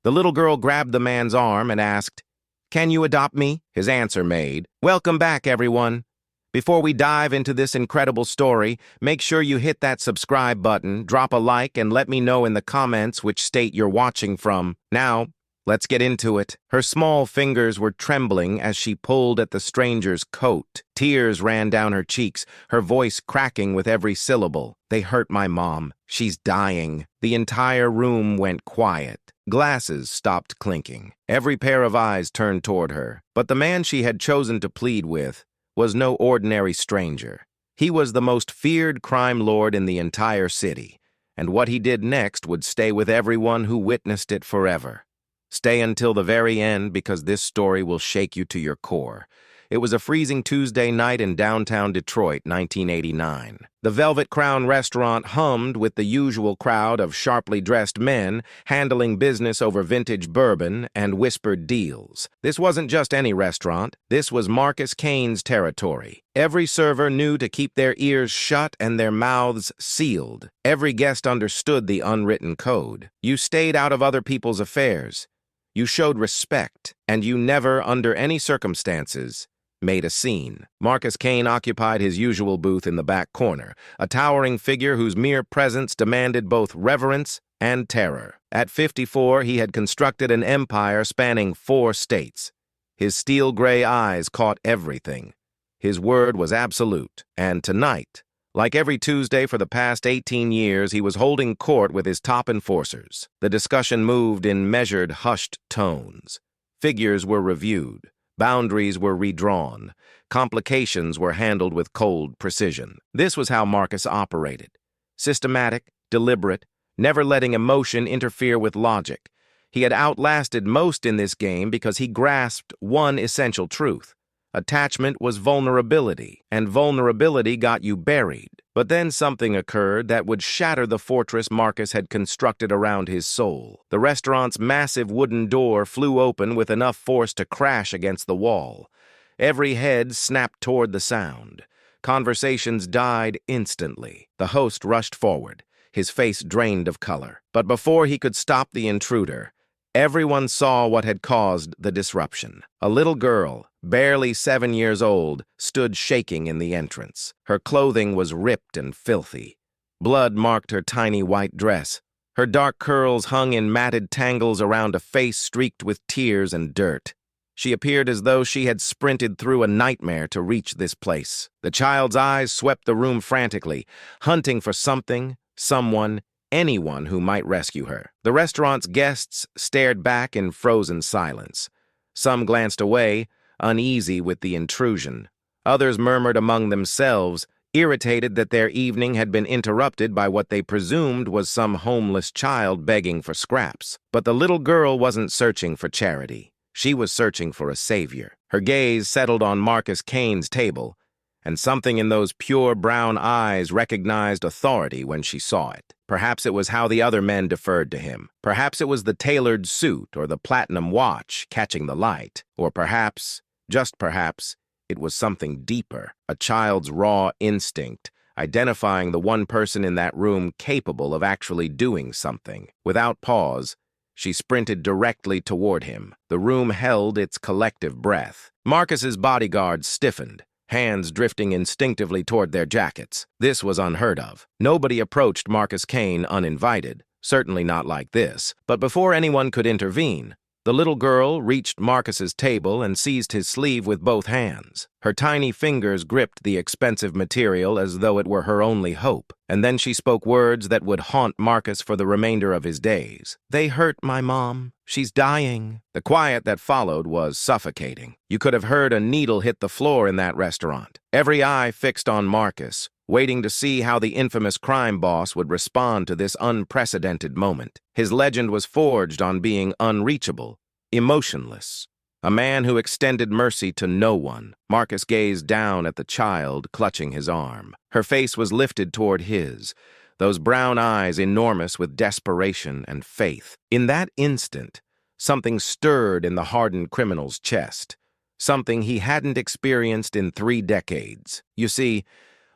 The little girl grabbed the man's arm and asked, "Can you adopt me?" His answer made, "Welcome back, everyone. Before we dive into this incredible story, make sure you hit that subscribe button, drop a like, and let me know in the comments which state you're watching from. Now, let's get into it." Her small fingers were trembling as she pulled at the stranger's coat. Tears ran down her cheeks, her voice cracking with every syllable. "They hurt my mom. She's dying." The entire room went quiet. Glasses stopped clinking. Every pair of eyes turned toward her. But the man she had chosen to plead with was no ordinary stranger. He was the most feared crime lord in the entire city, and what he did next would stay with everyone who witnessed it forever. Stay until the very end because this story will shake you to your core. It was a freezing Tuesday night in downtown Detroit, 1989. The Velvet Crown restaurant hummed with the usual crowd of sharply dressed men handling business over vintage bourbon and whispered deals. This wasn't just any restaurant. This was Marcus Kane's territory. Every server knew to keep their ears shut and their mouths sealed. Every guest understood the unwritten code. You stayed out of other people's affairs. You showed respect, and you never, under any circumstances, made a scene. Marcus Kane occupied his usual booth in the back corner, a towering figure whose mere presence demanded both reverence and terror. At 54, he had constructed an empire spanning 4 states. His steel-gray eyes caught everything. His word was absolute, and tonight, like every Tuesday for the past 18 years, he was holding court with his top enforcers. The discussion moved in measured, hushed tones. Figures were reviewed. Boundaries were redrawn. Complications were handled with cold precision. This was how Marcus operated. Systematic, deliberate, never letting emotion interfere with logic. He had outlasted most in this game because he grasped one essential truth. Attachment was vulnerability, and vulnerability got you buried. But then something occurred that would shatter the fortress Marcus had constructed around his soul. The restaurant's massive wooden door flew open with enough force to crash against the wall. Every head snapped toward the sound. Conversations died instantly. The host rushed forward, his face drained of color. But before he could stop the intruder, everyone saw what had caused the disruption. A little girl, barely 7 years old, stood shaking in the entrance. Her clothing was ripped and filthy. Blood marked her tiny white dress. Her dark curls hung in matted tangles around a face streaked with tears and dirt. She appeared as though she had sprinted through a nightmare to reach this place. The child's eyes swept the room frantically, hunting for something, someone, anyone who might rescue her. The restaurant's guests stared back in frozen silence. Some glanced away, uneasy with the intrusion. Others murmured among themselves, irritated that their evening had been interrupted by what they presumed was some homeless child begging for scraps. But the little girl wasn't searching for charity. She was searching for a savior. Her gaze settled on Marcus Kane's table, and something in those pure brown eyes recognized authority when she saw it. Perhaps it was how the other men deferred to him. Perhaps it was the tailored suit or the platinum watch catching the light. Or perhaps, just perhaps, it was something deeper, a child's raw instinct, identifying the one person in that room capable of actually doing something. Without pause, she sprinted directly toward him. The room held its collective breath. Marcus's bodyguards stiffened, hands drifting instinctively toward their jackets. This was unheard of. Nobody approached Marcus Kane uninvited, certainly not like this. But before anyone could intervene, the little girl reached Marcus's table and seized his sleeve with both hands. Her tiny fingers gripped the expensive material as though it were her only hope. And then she spoke words that would haunt Marcus for the remainder of his days. "They hurt my mom. She's dying." The quiet that followed was suffocating. You could have heard a needle hit the floor in that restaurant. Every eye fixed on Marcus, waiting to see how the infamous crime boss would respond to this unprecedented moment. His legend was forged on being unreachable, emotionless, a man who extended mercy to no one. Marcus gazed down at the child clutching his arm. Her face was lifted toward his, those brown eyes enormous with desperation and faith. In that instant, something stirred in the hardened criminal's chest, something he hadn't experienced in 3 decades. You see,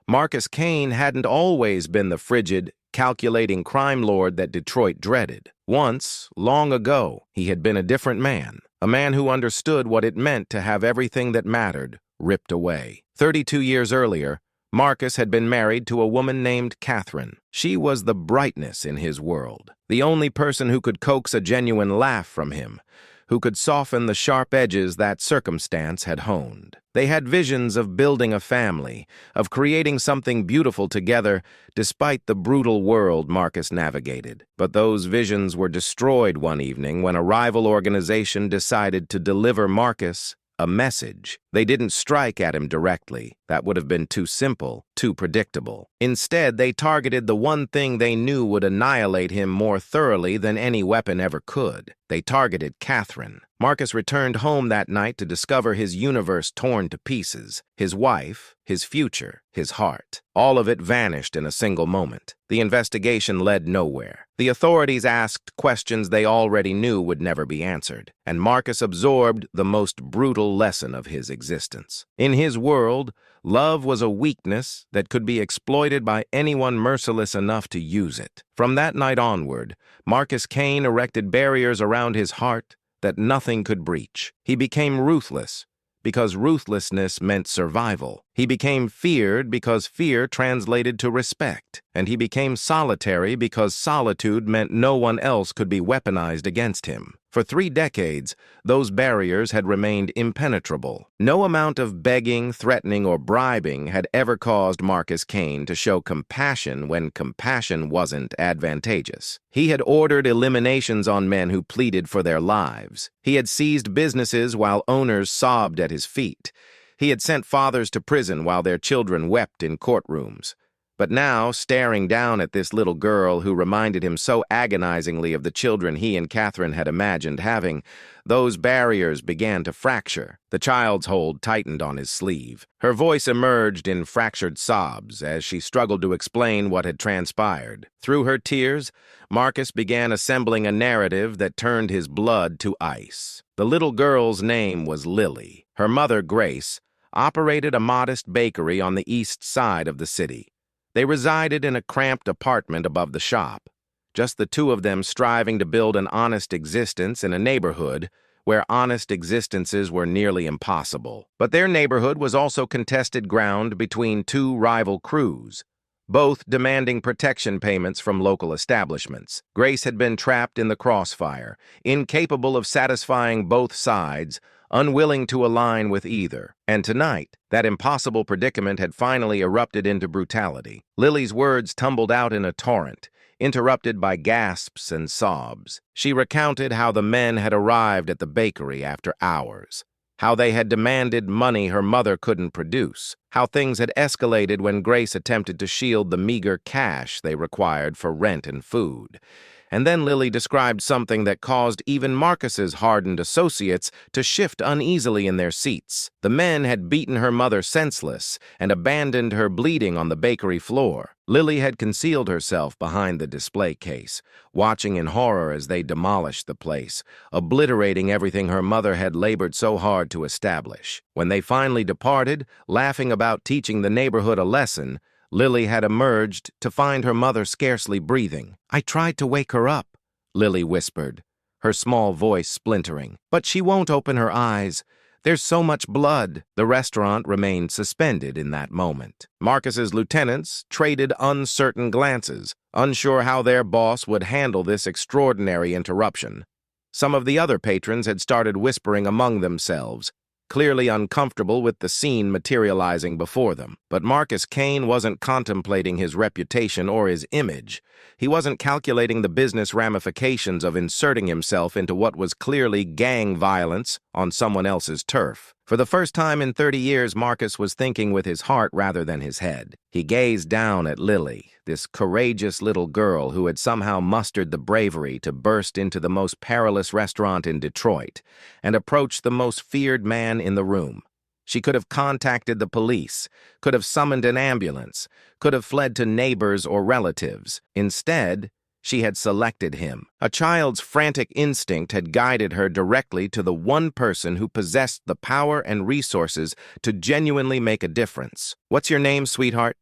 Marcus Kane hadn't always been the frigid, calculating crime lord that Detroit dreaded. Once, long ago, he had been a different man, a man who understood what it meant to have everything that mattered ripped away. 32 years earlier, Marcus had been married to a woman named Catherine. She was the brightness in his world, the only person who could coax a genuine laugh from him, who could soften the sharp edges that circumstance had honed. They had visions of building a family, of creating something beautiful together, despite the brutal world Marcus navigated. But those visions were destroyed one evening when a rival organization decided to deliver Marcus a message. They didn't strike at him directly. That would have been too simple, too predictable. Instead, they targeted the one thing they knew would annihilate him more thoroughly than any weapon ever could. They targeted Catherine. Marcus returned home that night to discover his universe torn to pieces, his wife, his future, his heart. All of it vanished in a single moment. The investigation led nowhere. The authorities asked questions they already knew would never be answered, and Marcus absorbed the most brutal lesson of his existence. In his world, love was a weakness that could be exploited by anyone merciless enough to use it. From that night onward, Marcus Kane erected barriers around his heart that nothing could breach. He became ruthless because ruthlessness meant survival. He became feared because fear translated to respect. And he became solitary because solitude meant no one else could be weaponized against him. For 3 decades, those barriers had remained impenetrable. No amount of begging, threatening, or bribing had ever caused Marcus Kane to show compassion when compassion wasn't advantageous. He had ordered eliminations on men who pleaded for their lives. He had seized businesses while owners sobbed at his feet. He had sent fathers to prison while their children wept in courtrooms. But now, staring down at this little girl who reminded him so agonizingly of the children he and Catherine had imagined having, those barriers began to fracture. The child's hold tightened on his sleeve. Her voice emerged in fractured sobs as she struggled to explain what had transpired. Through her tears, Marcus began assembling a narrative that turned his blood to ice. The little girl's name was Lily. Her mother, Grace, operated a modest bakery on the east side of the city. They resided in a cramped apartment above the shop, just the two of them striving to build an honest existence in a neighborhood where honest existences were nearly impossible. But their neighborhood was also contested ground between 2 rival crews, both demanding protection payments from local establishments. Grace had been trapped in the crossfire, incapable of satisfying both sides, unwilling to align with either. And tonight, that impossible predicament had finally erupted into brutality. Lily's words tumbled out in a torrent, interrupted by gasps and sobs. She recounted how the men had arrived at the bakery after hours, how they had demanded money her mother couldn't produce, how things had escalated when Grace attempted to shield the meager cash they required for rent and food. And then Lily described something that caused even Marcus's hardened associates to shift uneasily in their seats. The men had beaten her mother senseless and abandoned her bleeding on the bakery floor. Lily had concealed herself behind the display case, watching in horror as they demolished the place, obliterating everything her mother had labored so hard to establish. When they finally departed, laughing about teaching the neighborhood a lesson, Lily had emerged to find her mother scarcely breathing. "I tried to wake her up," Lily whispered, her small voice splintering. "But she won't open her eyes. There's so much blood." The restaurant remained suspended in that moment. Marcus's lieutenants traded uncertain glances, unsure how their boss would handle this extraordinary interruption. Some of the other patrons had started whispering among themselves, clearly uncomfortable with the scene materializing before them. But Marcus Kane wasn't contemplating his reputation or his image. He wasn't calculating the business ramifications of inserting himself into what was clearly gang violence on someone else's turf. For the first time in 30 years, Marcus was thinking with his heart rather than his head. He gazed down at Lily, this courageous little girl who had somehow mustered the bravery to burst into the most perilous restaurant in Detroit and approach the most feared man in the room. She could have contacted the police, could have summoned an ambulance, could have fled to neighbors or relatives. Instead, she had selected him. A child's frantic instinct had guided her directly to the one person who possessed the power and resources to genuinely make a difference. "What's your name, sweetheart?"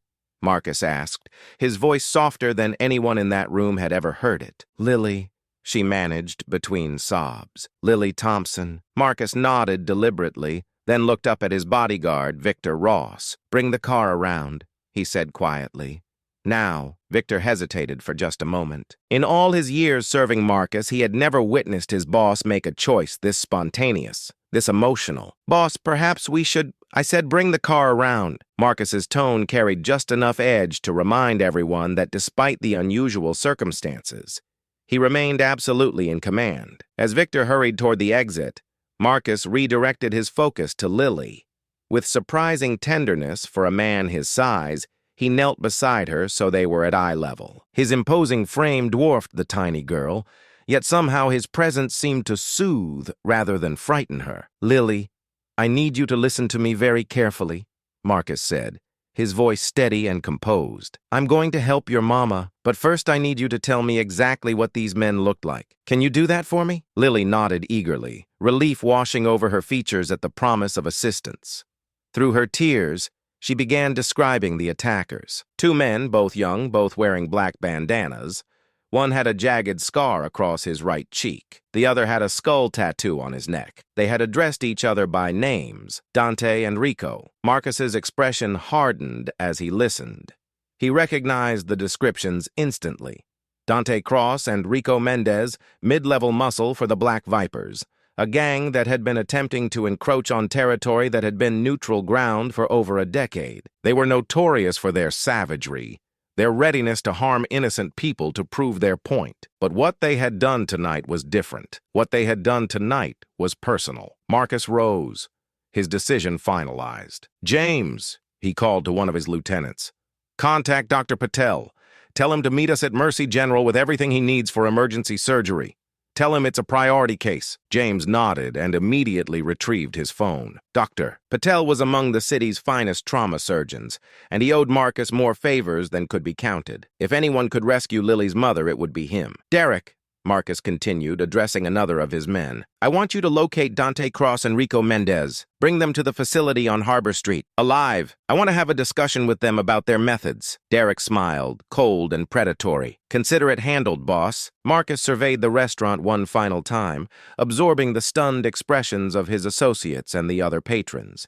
Marcus asked, his voice softer than anyone in that room had ever heard it. Lily, she managed between sobs. Lily Thompson. Marcus nodded deliberately, then looked up at his bodyguard, Victor Ross. Bring the car around, he said quietly. Now, Victor hesitated for just a moment. In all his years serving Marcus, he had never witnessed his boss make a choice this spontaneous, this emotional. Boss, perhaps we should... I said bring the car around. Marcus's tone carried just enough edge to remind everyone that despite the unusual circumstances, he remained absolutely in command. As Victor hurried toward the exit, Marcus redirected his focus to Lily. With surprising tenderness for a man his size, he knelt beside her so they were at eye level. His imposing frame dwarfed the tiny girl, yet somehow his presence seemed to soothe rather than frighten her. Lily, I need you to listen to me very carefully, Marcus said, his voice steady and composed. I'm going to help your mama, but first I need you to tell me exactly what these men looked like. Can you do that for me? Lily nodded eagerly, relief washing over her features at the promise of assistance. Through her tears, she began describing the attackers. Two men, both young, both wearing black bandanas. One had a jagged scar across his right cheek. The other had a skull tattoo on his neck. They had addressed each other by names, Dante and Rico. Marcus's expression hardened as he listened. He recognized the descriptions instantly. Dante Cross and Rico Mendez, mid-level muscle for the Black Vipers, a gang that had been attempting to encroach on territory that had been neutral ground for over a decade. They were notorious for their savagery, their readiness to harm innocent people to prove their point. But what they had done tonight was different. What they had done tonight was personal. Marcus rose, his decision finalized. James, he called to one of his lieutenants, contact Dr. Patel. Tell him to meet us at Mercy General with everything he needs for emergency surgery. Tell him it's a priority case. James nodded and immediately retrieved his phone. Dr. Patel was among the city's finest trauma surgeons, and he owed Marcus more favors than could be counted. If anyone could rescue Lily's mother, it would be him. Derek, Marcus continued, addressing another of his men, I want you to locate Dante Cross and Rico Mendez. Bring them to the facility on Harbor Street, alive. I want to have a discussion with them about their methods. Derek smiled, cold and predatory. Consider it handled, boss. Marcus surveyed the restaurant one final time, absorbing the stunned expressions of his associates and the other patrons.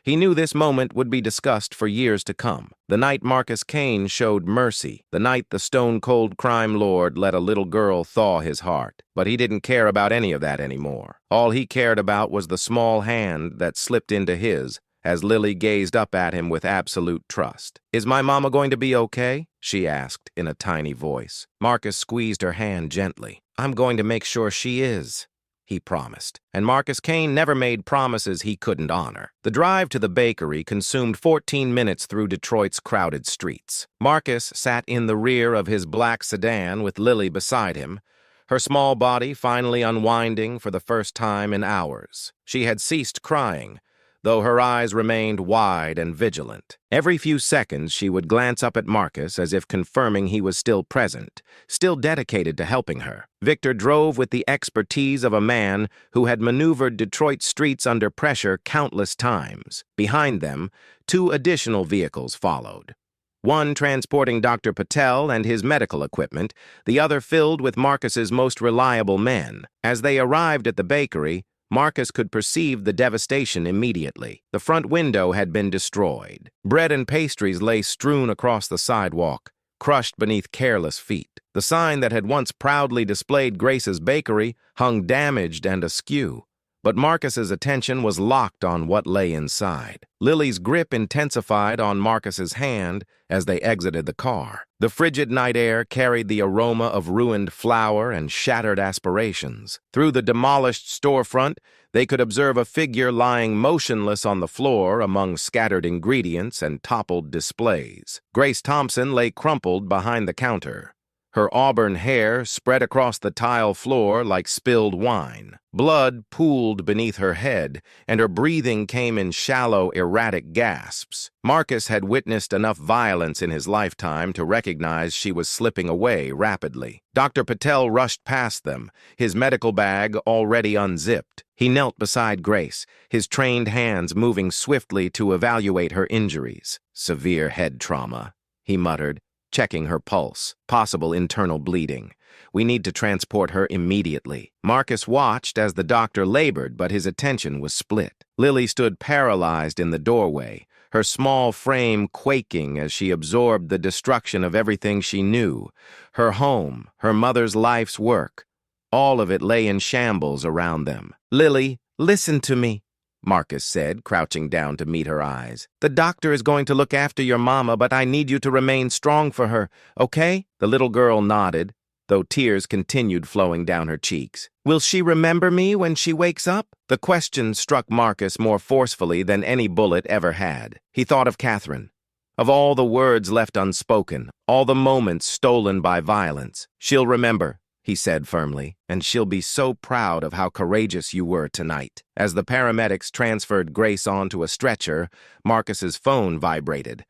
He knew this moment would be discussed for years to come. The night Marcus Kane showed mercy, the night the stone-cold crime lord let a little girl thaw his heart. But he didn't care about any of that anymore. All he cared about was the small hand that slipped into his as Lily gazed up at him with absolute trust. Is my mama going to be okay? She asked in a tiny voice. Marcus squeezed her hand gently. I'm going to make sure she is, he promised, and Marcus Kane never made promises he couldn't honor. The drive to the bakery consumed 14 minutes through Detroit's crowded streets. Marcus sat in the rear of his black sedan with Lily beside him, her small body finally unwinding for the first time in hours. She had ceased crying, though her eyes remained wide and vigilant. Every few seconds she would glance up at Marcus as if confirming he was still present, still dedicated to helping her. Victor drove with the expertise of a man who had maneuvered Detroit streets under pressure countless times. Behind them, two additional vehicles followed. One transporting Dr. Patel and his medical equipment, the other filled with Marcus's most reliable men. As they arrived at the bakery, Marcus could perceive the devastation immediately. The front window had been destroyed. Bread and pastries lay strewn across the sidewalk, crushed beneath careless feet. The sign that had once proudly displayed Grace's Bakery hung damaged and askew. But Marcus's attention was locked on what lay inside. Lily's grip intensified on Marcus's hand as they exited the car. The frigid night air carried the aroma of ruined flour and shattered aspirations. Through the demolished storefront, they could observe a figure lying motionless on the floor among scattered ingredients and toppled displays. Grace Thompson lay crumpled behind the counter, her auburn hair spread across the tile floor like spilled wine. Blood pooled beneath her head, and her breathing came in shallow, erratic gasps. Marcus had witnessed enough violence in his lifetime to recognize she was slipping away rapidly. Dr. Patel rushed past them, his medical bag already unzipped. He knelt beside Grace, his trained hands moving swiftly to evaluate her injuries. Severe head trauma, he muttered, checking her pulse. Possible internal bleeding. We need to transport her immediately. Marcus watched as the doctor labored, but his attention was split. Lily stood paralyzed in the doorway, her small frame quaking as she absorbed the destruction of everything she knew. Her home, her mother's life's work. All of it lay in shambles around them. "Lily, listen to me," Marcus said, crouching down to meet her eyes. "The doctor is going to look after your mama, but I need you to remain strong for her, okay?" The little girl nodded, though tears continued flowing down her cheeks. "Will she remember me when she wakes up?" The question struck Marcus more forcefully than any bullet ever had. He thought of Catherine, of all the words left unspoken, all the moments stolen by violence. "She'll remember," he said firmly, "and she'll be so proud of how courageous you were tonight." As the paramedics transferred Grace onto a stretcher, Marcus's phone vibrated.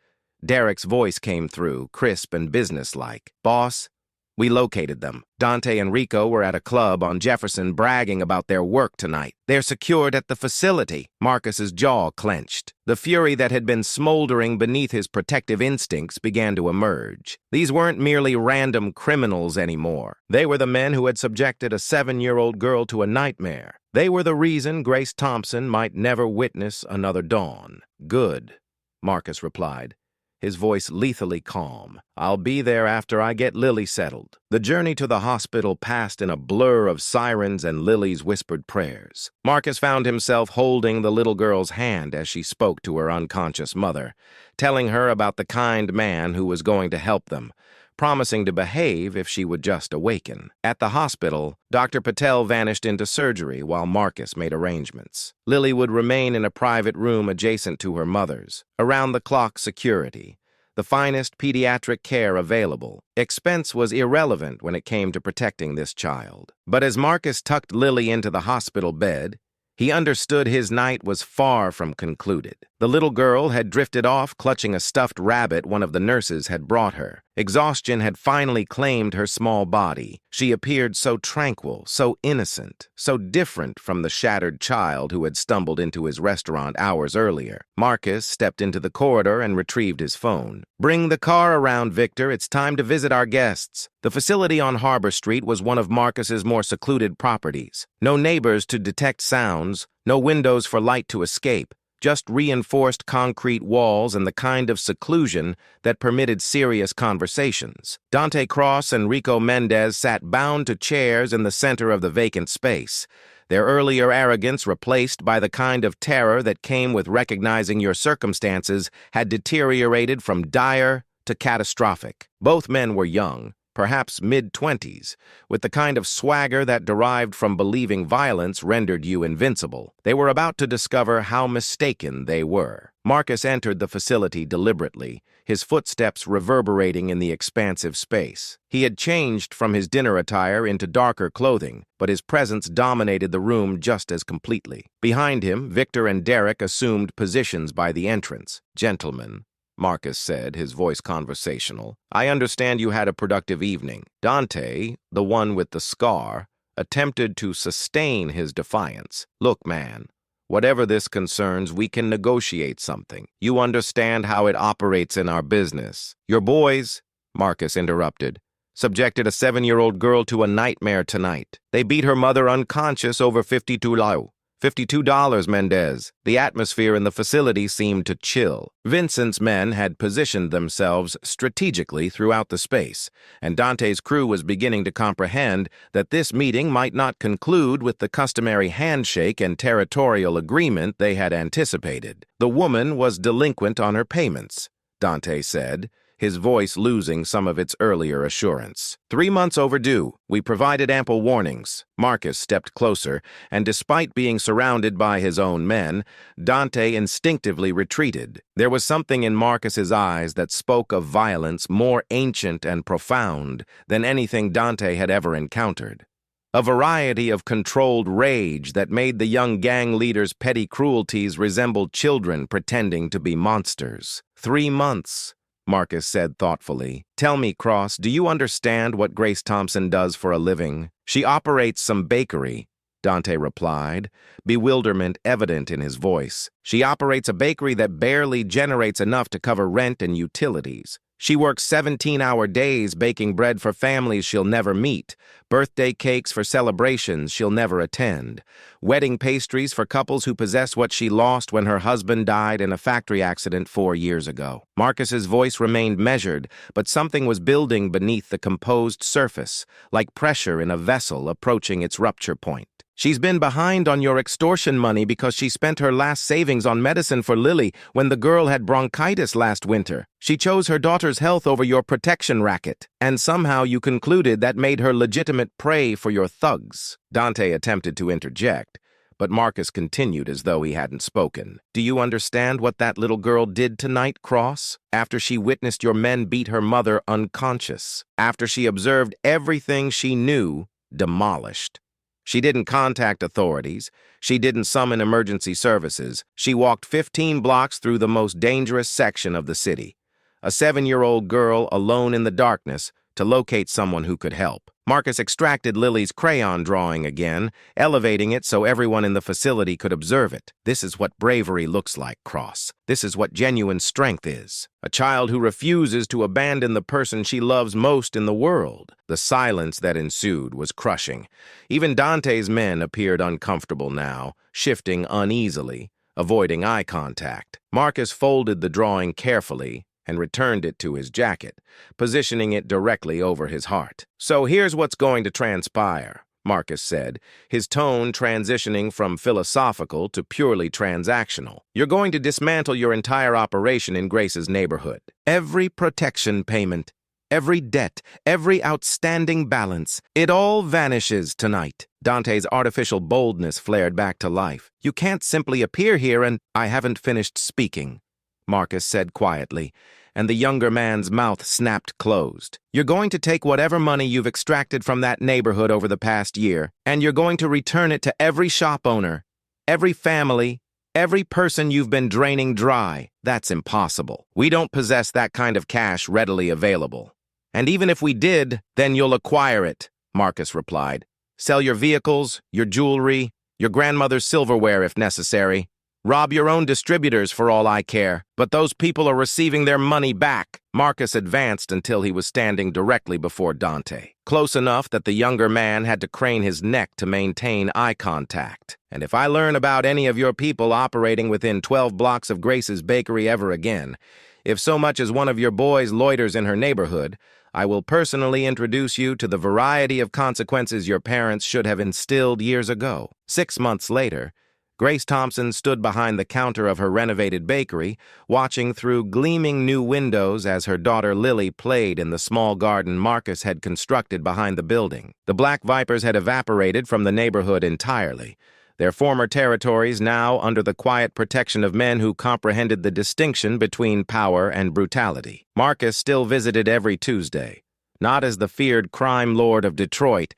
Derek's voice came through, crisp and businesslike. "Boss, we located them. Dante and Rico were at a club on Jefferson bragging about their work tonight. They're secured at the facility." Marcus's jaw clenched. The fury that had been smoldering beneath his protective instincts began to emerge. These weren't merely random criminals anymore. They were the men who had subjected a 7-year-old girl to a nightmare. They were the reason Grace Thompson might never witness another dawn. "Good," Marcus replied, his voice lethally calm. "I'll be there after I get Lily settled." The journey to the hospital passed in a blur of sirens and Lily's whispered prayers. Marcus found himself holding the little girl's hand as she spoke to her unconscious mother, telling her about the kind man who was going to help them, promising to behave if she would just awaken. At the hospital, Dr. Patel vanished into surgery while Marcus made arrangements. Lily would remain in a private room adjacent to her mother's, around-the-clock security, the finest pediatric care available. Expense was irrelevant when it came to protecting this child. But as Marcus tucked Lily into the hospital bed, he understood his night was far from concluded. The little girl had drifted off, clutching a stuffed rabbit one of the nurses had brought her. Exhaustion had finally claimed her small body. She appeared so tranquil, so innocent, so different from the shattered child who had stumbled into his restaurant hours earlier. Marcus stepped into the corridor and retrieved his phone. "Bring the car around, Victor. It's time to visit our guests." The facility on Harbor Street was one of Marcus's more secluded properties. No neighbors to detect sounds, no windows for light to escape, just reinforced concrete walls and the kind of seclusion that permitted serious conversations. Dante Cross and Rico Mendez sat bound to chairs in the center of the vacant space, their earlier arrogance replaced by the kind of terror that came with recognizing your circumstances had deteriorated from dire to catastrophic. Both men were young, perhaps mid-20s, with the kind of swagger that derived from believing violence rendered you invincible. They were about to discover how mistaken they were. Marcus entered the facility deliberately, his footsteps reverberating in the expansive space. He had changed from his dinner attire into darker clothing, but his presence dominated the room just as completely. Behind him, Victor and Derek assumed positions by the entrance. "Gentlemen," Marcus said, his voice conversational, "I understand you had a productive evening." Dante, the one with the scar, attempted to sustain his defiance. "Look, man, whatever this concerns, we can negotiate something. You understand how it operates in our business." "Your boys," Marcus interrupted, "subjected a 7-year-old girl to a nightmare tonight. They beat her mother unconscious over $52, Mendez." The atmosphere in the facility seemed to chill. Vincent's men had positioned themselves strategically throughout the space, and Dante's crew was beginning to comprehend that this meeting might not conclude with the customary handshake and territorial agreement they had anticipated. "The woman was delinquent on her payments," Dante said, his voice losing some of its earlier assurance. 3 months overdue. We provided ample warnings." Marcus stepped closer, and despite being surrounded by his own men, Dante instinctively retreated. There was something in Marcus's eyes that spoke of violence more ancient and profound than anything Dante had ever encountered. A variety of controlled rage that made the young gang leader's petty cruelties resemble children pretending to be monsters. 3 months. Marcus said thoughtfully. "Tell me, Cross, do you understand what Grace Thompson does for a living?" "She operates some bakery," Dante replied, bewilderment evident in his voice. "She operates a bakery that barely generates enough to cover rent and utilities. She works 17-hour days baking bread for families she'll never meet, birthday cakes for celebrations she'll never attend, wedding pastries for couples who possess what she lost when her husband died in a factory accident 4 years ago. Marcus's voice remained measured, but something was building beneath the composed surface, like pressure in a vessel approaching its rupture point. She's been behind on your extortion money because she spent her last savings on medicine for Lily when the girl had bronchitis last winter. She chose her daughter's health over your protection racket, and somehow you concluded that made her legitimate prey for your thugs. Dante attempted to interject, but Marcus continued as though he hadn't spoken. Do you understand what that little girl did tonight, Cross? After she witnessed your men beat her mother unconscious. After she observed everything she knew demolished. She didn't contact authorities. She didn't summon emergency services. She walked 15 blocks through the most dangerous section of the city. A 7-year-old girl alone in the darkness to locate someone who could help. Marcus extracted Lily's crayon drawing again, elevating it so everyone in the facility could observe it. This is what bravery looks like, Cross. This is what genuine strength is. A child who refuses to abandon the person she loves most in the world. The silence that ensued was crushing. Even Dante's men appeared uncomfortable now, shifting uneasily, avoiding eye contact. Marcus folded the drawing carefully and returned it to his jacket, positioning it directly over his heart. So here's what's going to transpire, Marcus said, his tone transitioning from philosophical to purely transactional. You're going to dismantle your entire operation in Grace's neighborhood. Every protection payment, every debt, every outstanding balance, it all vanishes tonight. Dante's artificial boldness flared back to life. You can't simply appear here and I haven't finished speaking, Marcus said quietly, and the younger man's mouth snapped closed. You're going to take whatever money you've extracted from that neighborhood over the past year, and you're going to return it to every shop owner, every family, every person you've been draining dry. That's impossible. We don't possess that kind of cash readily available. And even if we did, then you'll acquire it, Marcus replied. Sell your vehicles, your jewelry, your grandmother's silverware if necessary. Rob your own distributors for all I care, but those people are receiving their money back. Marcus advanced until he was standing directly before Dante, close enough that the younger man had to crane his neck to maintain eye contact. And if I learn about any of your people operating within 12 blocks of Grace's bakery ever again, if so much as one of your boys loiters in her neighborhood, I will personally introduce you to the variety of consequences your parents should have instilled years ago. 6 months later, Grace Thompson stood behind the counter of her renovated bakery, watching through gleaming new windows as her daughter Lily played in the small garden Marcus had constructed behind the building. The Black Vipers had evaporated from the neighborhood entirely, their former territories now under the quiet protection of men who comprehended the distinction between power and brutality. Marcus still visited every Tuesday, not as the feared crime lord of Detroit,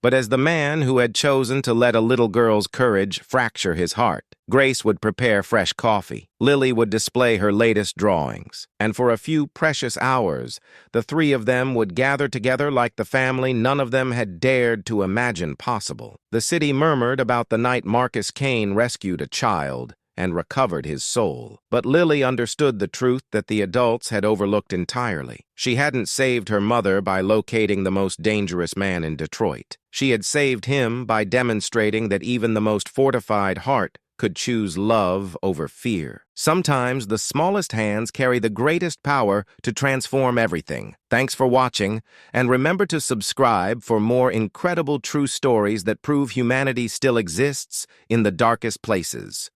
but as the man who had chosen to let a little girl's courage fracture his heart. Grace would prepare fresh coffee. Lily would display her latest drawings. And for a few precious hours, the three of them would gather together like the family none of them had dared to imagine possible. The city murmured about the night Marcus Kane rescued a child and recovered his soul. But Lily understood the truth that the adults had overlooked entirely. She hadn't saved her mother by locating the most dangerous man in Detroit. She had saved him by demonstrating that even the most fortified heart could choose love over fear. Sometimes the smallest hands carry the greatest power to transform everything. Thanks for watching, and remember to subscribe for more incredible true stories that prove humanity still exists in the darkest places.